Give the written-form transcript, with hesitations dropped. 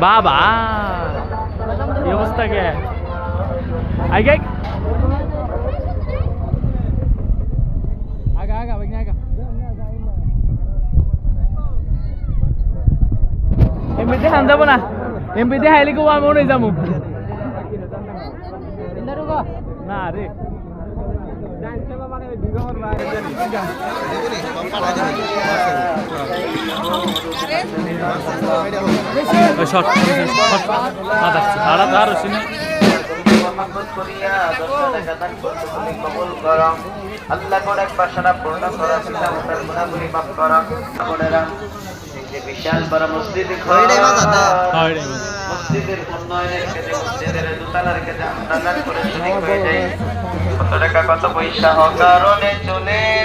বাবা এই অবস্থা কে আগে আগা আগা ভাই আগা এমপিতে হান যাব না এমপিতে হাইলে কো আমি ওই যামু না রে শর্ট আল্লাহ করে একবার সারা পূর্ণ করা পিতা মাতার গুনাহগুলি মাফ করা বোনেরা যে বিশাল বড় মসজিদ মসজিদের উন্নয়নের ক্ষেত্রে মসজিদের দোতলার ক্ষেত্রে আমরা করে শুরু হয়ে যাই কত টাকা কত পয়সা কারণে চলে